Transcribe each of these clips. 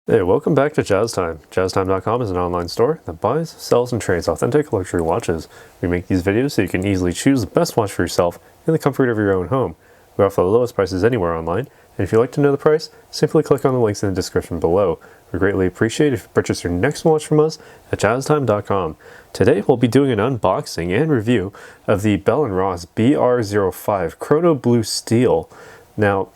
Hey, welcome back to Jazz Time. JazzTime.com is an online store that buys, sells, and trades authentic luxury watches. We make these videos so you can easily choose the best watch for yourself in the comfort of your own home. We offer the lowest prices anywhere online, and if you'd like to know the price, simply click on the links in the description below. We greatly appreciate if you purchase your next watch from us at JazzTime.com. Today we'll be doing an unboxing and review of the Bell & Ross BR05 Chrono Blue Steel. Now,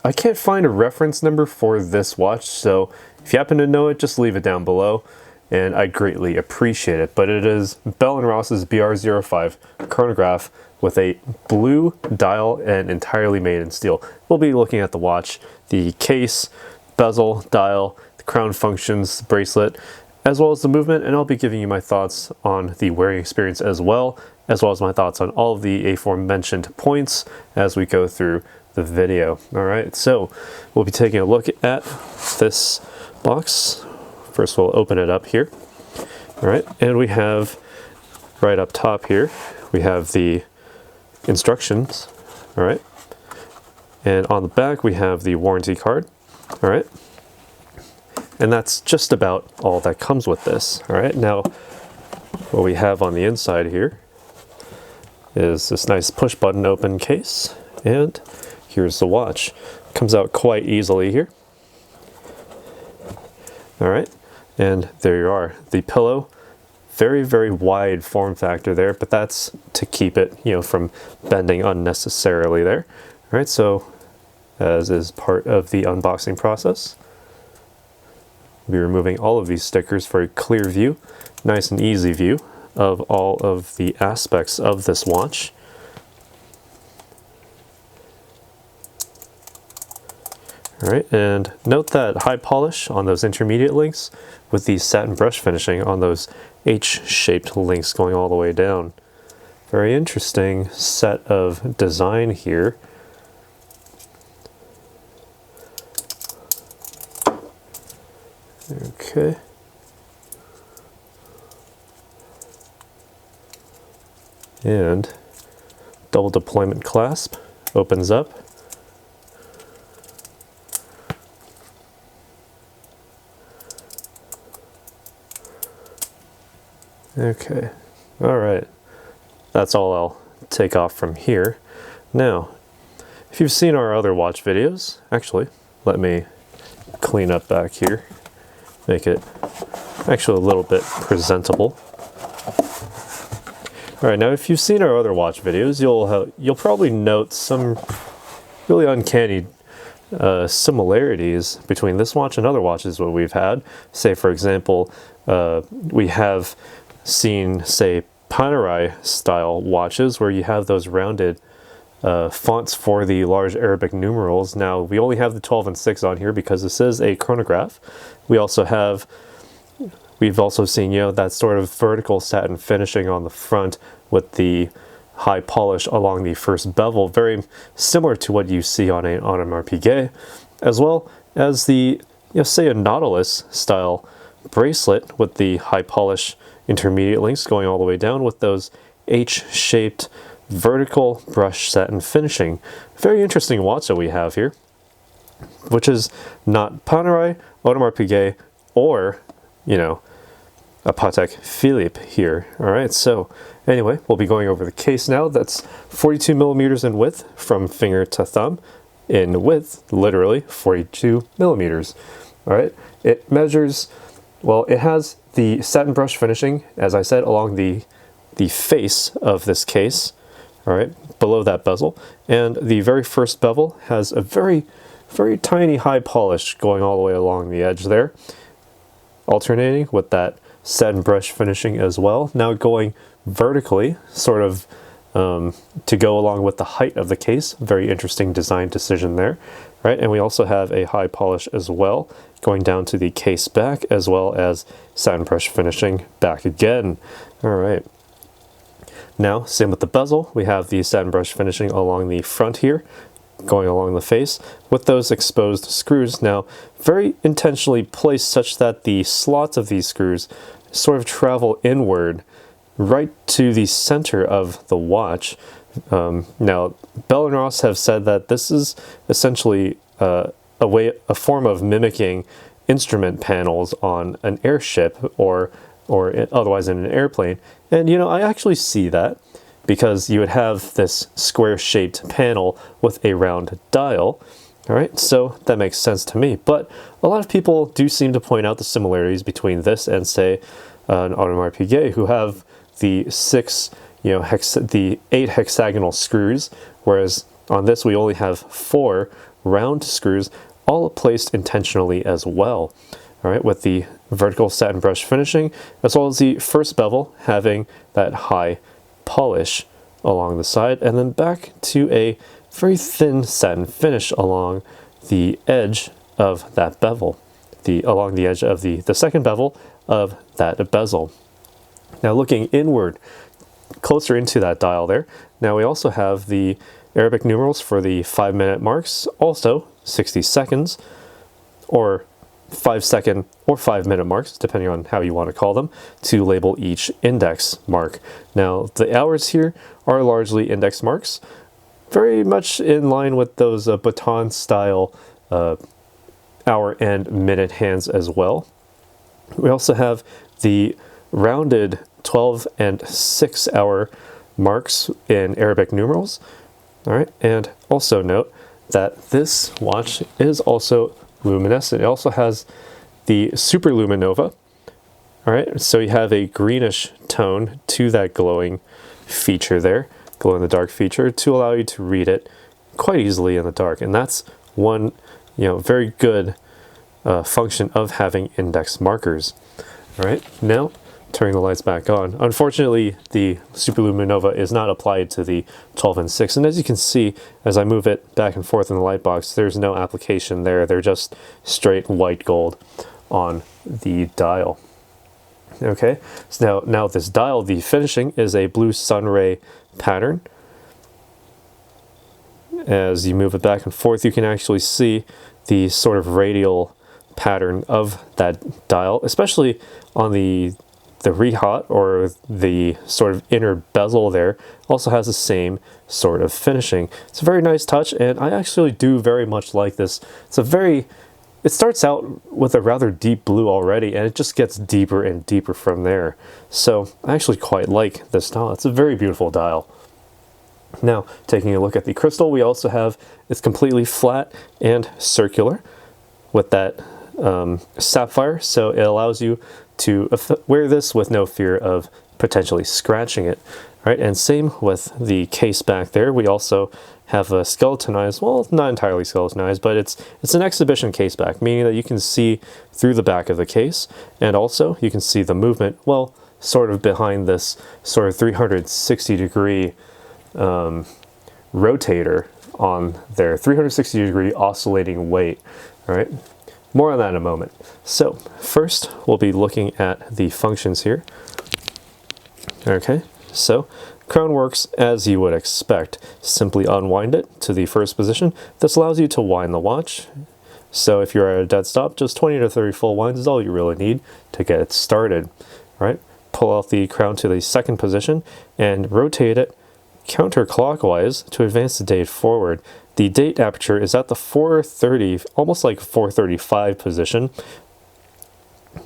I can't find a reference number for this watch, so if you happen to know it, just leave it down below, and I'd greatly appreciate it. But it is Bell & Ross's BR05 chronograph with a blue dial and entirely made in steel. We'll be looking at the watch, the case, bezel, dial, the crown functions, the bracelet, as well as the movement, and I'll be giving you my thoughts on the wearing experience as well as my thoughts on all of the aforementioned points as we go through the video. Alright, so we'll be taking a look at this box. First we'll open it up here. Alright, and we have right up top here, we have the instructions. Alright, and on the back we have the warranty card. Alright, and that's just about all that comes with this. Alright, now what we have on the inside here is this nice push button open case, and here's the watch. Comes out quite easily here. Alright, and there you are. The pillow, very, very wide form factor there, but that's to keep it, from bending unnecessarily there. Alright, so as is part of the unboxing process, we'll be removing all of these stickers for a clear view, nice and easy view of all of the aspects of this watch. Alright, and note that high polish on those intermediate links with the satin brush finishing on those H-shaped links going all the way down. Very interesting set of design here. Okay. And double deployment clasp opens up. Okay, alright, that's all I'll take off from here. Now, if you've seen our other watch videos, actually, let me clean up back here, make it actually a little bit presentable. Alright, now if you've seen our other watch videos, you'll probably note some really uncanny similarities between this watch and other watches that we've had. Say, for example, we have seen, say, Panerai style watches where you have those rounded fonts for the large Arabic numerals. Now, we only have the 12 and 6 on here because this is a chronograph. We've also seen, that sort of vertical satin finishing on the front with the high polish along the first bevel, very similar to what you see on an Audemars Piguet, as well as the, say, a Nautilus style bracelet with the high polish intermediate links going all the way down with those H-shaped vertical brush satin finishing. Very interesting watch that we have here, which is not Panerai, Audemars Piguet, or, a Patek Philippe here. Alright, so anyway, we'll be going over the case now. That's 42 millimeters in width from finger to thumb. In width, literally 42 millimeters. Alright, it measures, well, it has the satin brush finishing, as I said, along the face of this case, all right, below that bezel. And the very first bevel has a very, very tiny high polish going all the way along the edge there, alternating with that satin brush finishing as well. Now going vertically, sort of to go along with the height of the case. Very interesting design decision there, right? And we also have a high polish as well, going down to the case back, as well as satin brush finishing back again. All right. Now, same with the bezel. We have the satin brush finishing along the front here, going along the face with those exposed screws. Now, very intentionally placed such that the slots of these screws sort of travel inward right to the center of the watch. Now, Bell & Ross have said that this is essentially a form of mimicking instrument panels on an airship or otherwise in an airplane. And you know, I actually see that, because you would have this square-shaped panel with a round dial. All right, so that makes sense to me. But a lot of people do seem to point out the similarities between this and, say, an Audemars Piguet, who have the the 8 hexagonal screws, whereas on this we only have 4 round screws, all placed intentionally as well. All right, with the vertical satin brush finishing, as well as the first bevel having that high polish along the side, and then back to a very thin satin finish along the edge of that bevel, along the edge of the second bevel of that bezel. Now looking inward, closer into that dial there, now we also have the Arabic numerals for the 5-minute marks, also 60 seconds, or 5-second or 5-minute marks, depending on how you want to call them, to label each index mark. Now, the hours here are largely index marks, very much in line with those baton style hour and minute hands as well. We also have the rounded 12 and 6 hour marks in Arabic numerals. All right, and also note that this watch is also luminescent. It also has the Super Luminova. All right, so you have a greenish tone to that glowing feature there, glow in the dark feature, to allow you to read it quite easily in the dark. And that's one, very good function of having index markers. All right, now turning the lights back on. Unfortunately, the Super Luminova is not applied to the 12 and 6, and as you can see, as I move it back and forth in the light box, there's no application there. They're just straight white gold on the dial. Okay, so now this dial, the finishing is a Blue Sunray pattern. As you move it back and forth, you can actually see the sort of radial pattern of that dial, especially on the rehaut, or the sort of inner bezel there, also has the same sort of finishing. It's a very nice touch, and I actually do very much like this. It starts out with a rather deep blue already, and it just gets deeper and deeper from there. So I actually quite like this dial. It's a very beautiful dial. Now, taking a look at the crystal, we also have, it's completely flat and circular with that sapphire, so it allows you to wear this with no fear of potentially scratching it. Right, and same with the case back there. We also have a skeletonized, well, not entirely skeletonized, but it's an exhibition case back, meaning that you can see through the back of the case, and also you can see the movement, well, sort of behind this sort of 360-degree rotator on their 360-degree oscillating weight. All right. More on that in a moment. So first, we'll be looking at the functions here. Okay, so crown works as you would expect. Simply unwind it to the first position. This allows you to wind the watch. So if you're at a dead stop, just 20 to 30 full winds is all you really need to get it started. All right, pull out the crown to the second position and rotate it counterclockwise to advance the date forward. The date aperture is at the 430, almost like 435 position.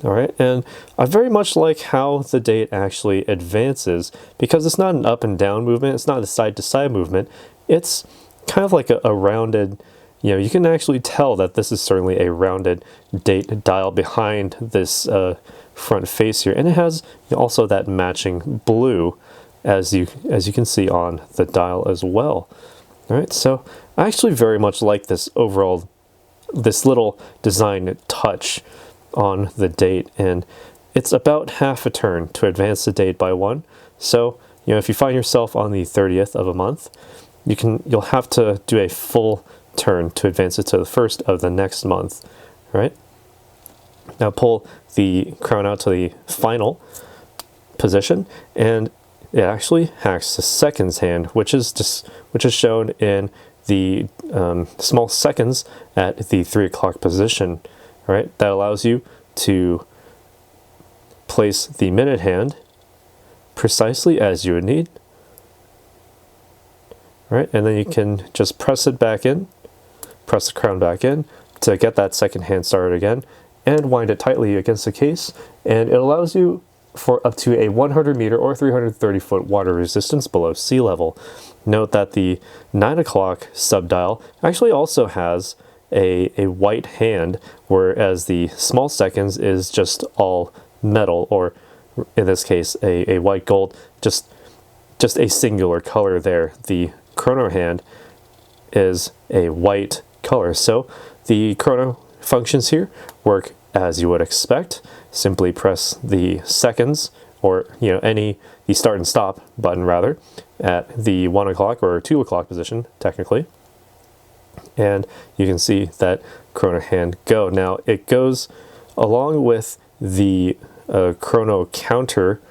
All right, and I very much like how the date actually advances, because it's not an up and down movement, it's not a side to side movement, it's kind of like a rounded, you can actually tell that this is certainly a rounded date dial behind this front face here, and it has also that matching blue as you can see on the dial as well. All right, so I actually very much like this overall, this little design touch on the date, and it's about half a turn to advance the date by 1. So, if you find yourself on the 30th of a month, you'll have to do a full turn to advance it to the 1st of the next month, right? Now pull the crown out to the final position, and it actually hacks the seconds hand, which is shown in the small seconds at the 3 o'clock position. All right, that allows you to place the minute hand precisely as you would need. All right, and then you can just press it back in, press the crown back in to get that second hand started again, and wind it tightly against the case, and it allows you for up to a 100 meter or 330 foot water resistance below sea level. Note that the 9 o'clock subdial actually also has a white hand, whereas the small seconds is just all metal, or in this case a white gold, just a singular color there. The chrono hand is a white color. So the chrono functions here work as you would expect. Simply press the seconds, or the start and stop button rather, at the 1 o'clock or 2 o'clock position technically, and you can see that chrono hand go. Now it goes along with the chrono counter,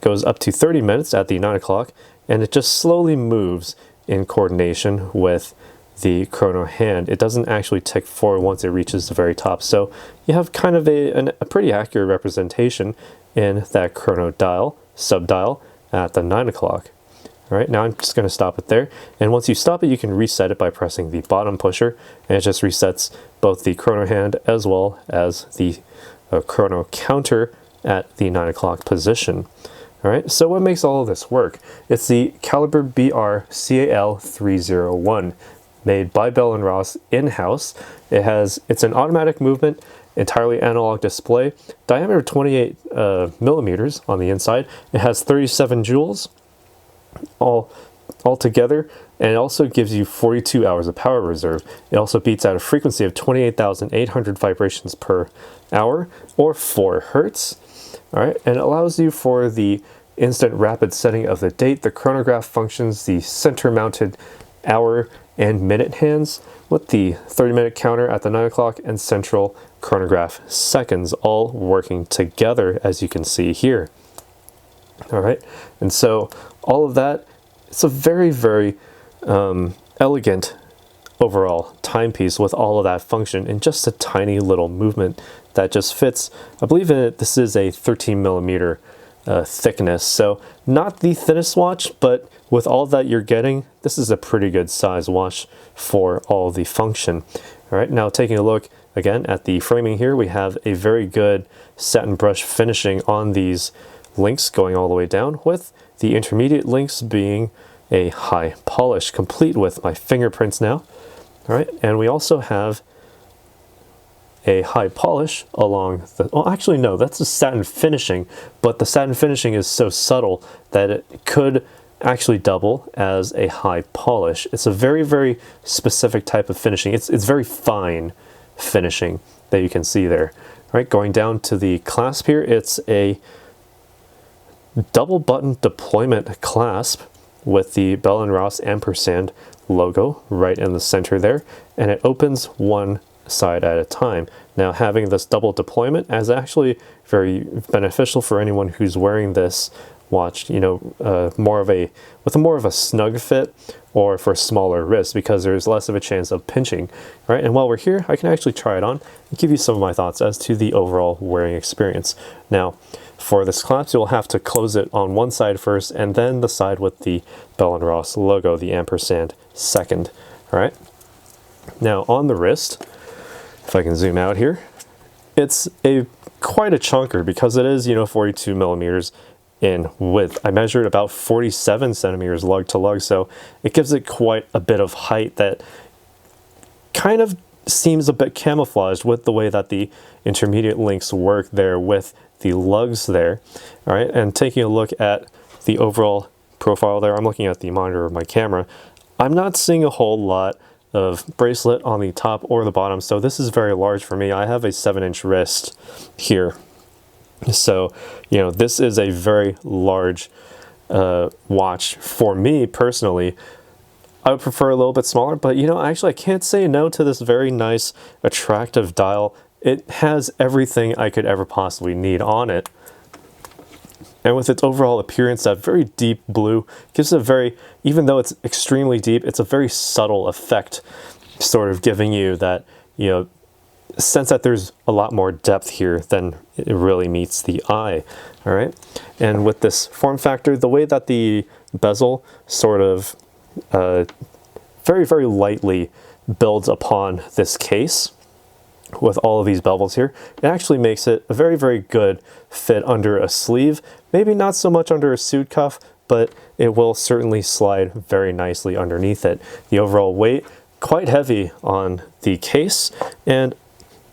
goes up to 30 minutes at the 9 o'clock, and it just slowly moves in coordination with the chrono hand. It doesn't actually tick forward once it reaches the very top, so you have kind of a pretty accurate representation in that chrono dial, subdial, at the 9 o'clock. All right, now I'm just going to stop it there, and once you stop it, you can reset it by pressing the bottom pusher, and it just resets both the chrono hand as well as the chrono counter at the 9 o'clock position. All right, so what makes all of this work? It's the caliber BR-CAL-301, made by Bell & Ross in-house. It's an automatic movement, entirely analog display, diameter 28 millimeters on the inside. It has 37 joules all together, and it also gives you 42 hours of power reserve. It also beats out a frequency of 28,800 vibrations per hour, or 4 hertz. All right, and it allows you for the instant rapid setting of the date. The chronograph functions the center mounted hour and minute hands with the 30-minute counter at the 9 o'clock and central chronograph seconds all working together, as you can see here. All right, and so all of that, it's a very, very elegant overall timepiece with all of that function in just a tiny little movement that just fits. I believe this is a 13 millimeter thickness, so not the thinnest watch, but with all that you're getting, this is a pretty good size watch for all the function. All right, now taking a look again at the framing here, we have a very good satin brush finishing on these links going all the way down, with the intermediate links being a high polish, complete with my fingerprints now. All right, and we also have a high polish along the, well, actually no, that's a satin finishing, but the satin finishing is so subtle that it could actually double as a high polish. It's a very, very specific type of finishing. It's very fine finishing that you can see there. All right, going down to the clasp here, it's a double button deployment clasp with the Bell & Ross ampersand logo right in the center there, and it opens one side at a time. Now, having this double deployment is actually very beneficial for anyone who's wearing this watch, with more of a snug fit, or for smaller wrists, because there's less of a chance of pinching. Right, and while we're here, I can actually try it on and give you some of my thoughts as to the overall wearing experience. Now, for this clasp, you'll have to close it on one side first, and then the side with the Bell & Ross logo, the ampersand, second. All right. Now on the wrist, if I can zoom out here, it's quite a chunker, because it is 42 millimeters in width. I measured about 47 centimeters lug to lug, so it gives it quite a bit of height that kind of seems a bit camouflaged with the way that the intermediate links work there with the lugs there. All right, and taking a look at the overall profile there, I'm looking at the monitor of my camera. I'm not seeing a whole lot of bracelet on the top or the bottom, so this is very large for me. I have a 7-inch wrist here, so this is a very large watch for me personally. I would prefer a little bit smaller, but actually I can't say no to this very nice, attractive dial. It has everything I could ever possibly need on it. And with its overall appearance, that very deep blue gives a very, even though it's extremely deep, it's a very subtle effect, sort of giving you that, sense that there's a lot more depth here than it really meets the eye. All right. And with this form factor, the way that the bezel sort of very, very lightly builds upon this case, with all of these bevels here, it actually makes it a very, very good fit under a sleeve. Maybe not so much under a suit cuff, but it will certainly slide very nicely underneath it. The overall weight, quite heavy on the case, and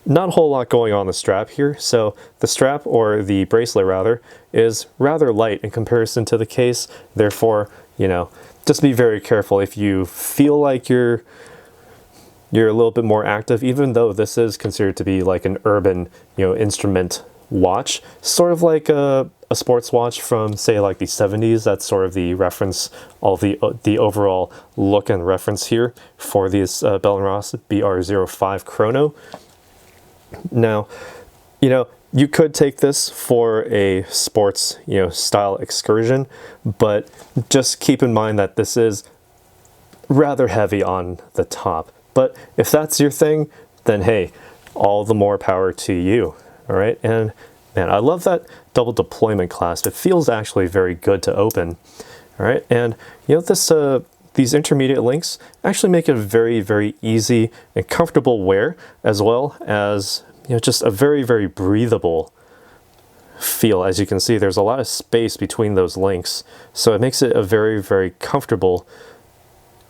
not a whole lot going on the strap here. So the strap, or the bracelet rather, is rather light in comparison to the case. Therefore, you know, just be very careful if you feel like you're a little bit more active, even though this is considered to be like an urban, you know, instrument watch, sort of like a sports watch from, say, like the 70s. That's sort of the reference, all the overall look and reference here for this Bell & Ross BR05 Chrono. Now, you know, you could take this for a sports, you know, style excursion, but just keep in mind that this is rather heavy on the top. But if that's your thing, then hey, all the more power to you. All right, and man, I love that double deployment clasp. It feels actually very good to open. All right, and you know, these intermediate links actually make it a very, very easy and comfortable wear, as well as, you know, just a very, very breathable feel. As you can see, there's a lot of space between those links, so it makes it a very, very comfortable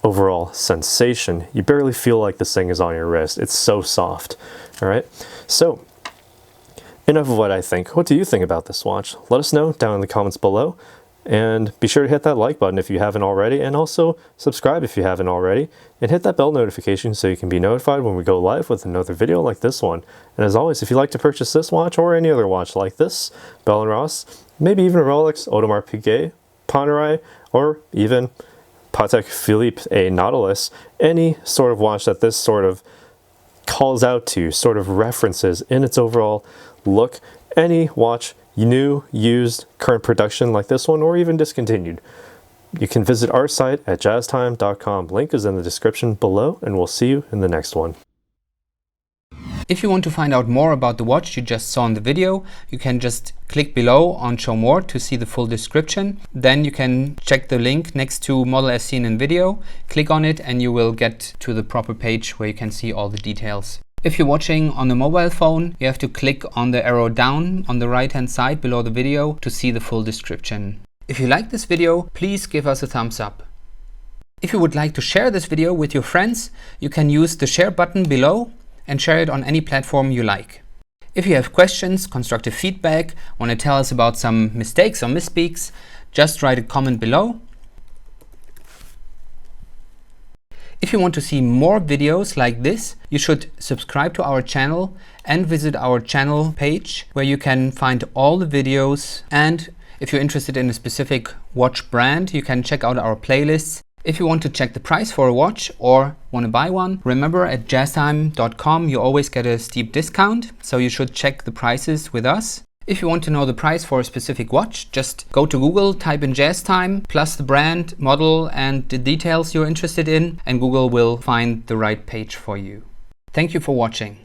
overall sensation. You barely feel like this thing is on your wrist. It's so soft. All right, so enough of what I think. What do you think about this watch? Let us know down in the comments below, and be sure to hit that like button if you haven't already, and also subscribe if you haven't already, and hit that bell notification so you can be notified when we go live with another video like this one. And as always, if you'd like to purchase this watch or any other watch like this, Bell & Ross, maybe even a Rolex, Audemars Piguet, Panerai, or even Patek Philippe a Nautilus, any sort of watch that this sort of calls out to, sort of references in its overall look, any watch, new, used, current production like this one, or even discontinued, you can visit our site at jazztime.com. Link is in the description below, and we'll see you in the next one. If you want to find out more about the watch you just saw in the video, you can just click below on Show More to see the full description. Then you can check the link next to model as seen in video, click on it, and you will get to the proper page where you can see all the details. If you're watching on a mobile phone, you have to click on the arrow down on the right hand side below the video to see the full description. If you like this video, please give us a thumbs up. If you would like to share this video with your friends, you can use the share button below and share it on any platform you like. If you have questions, constructive feedback, want to tell us about some mistakes or misspeaks, just write a comment below. If you want to see more videos like this, you should subscribe to our channel and visit our channel page where you can find all the videos. And if you're interested in a specific watch brand, you can check out our playlists. If you want to check the price for a watch or want to buy one, remember at jazztime.com you always get a steep discount, so you should check the prices with us. If you want to know the price for a specific watch, just go to Google, type in JazzTime, plus the brand, model, and the details you're interested in, and Google will find the right page for you. Thank you for watching.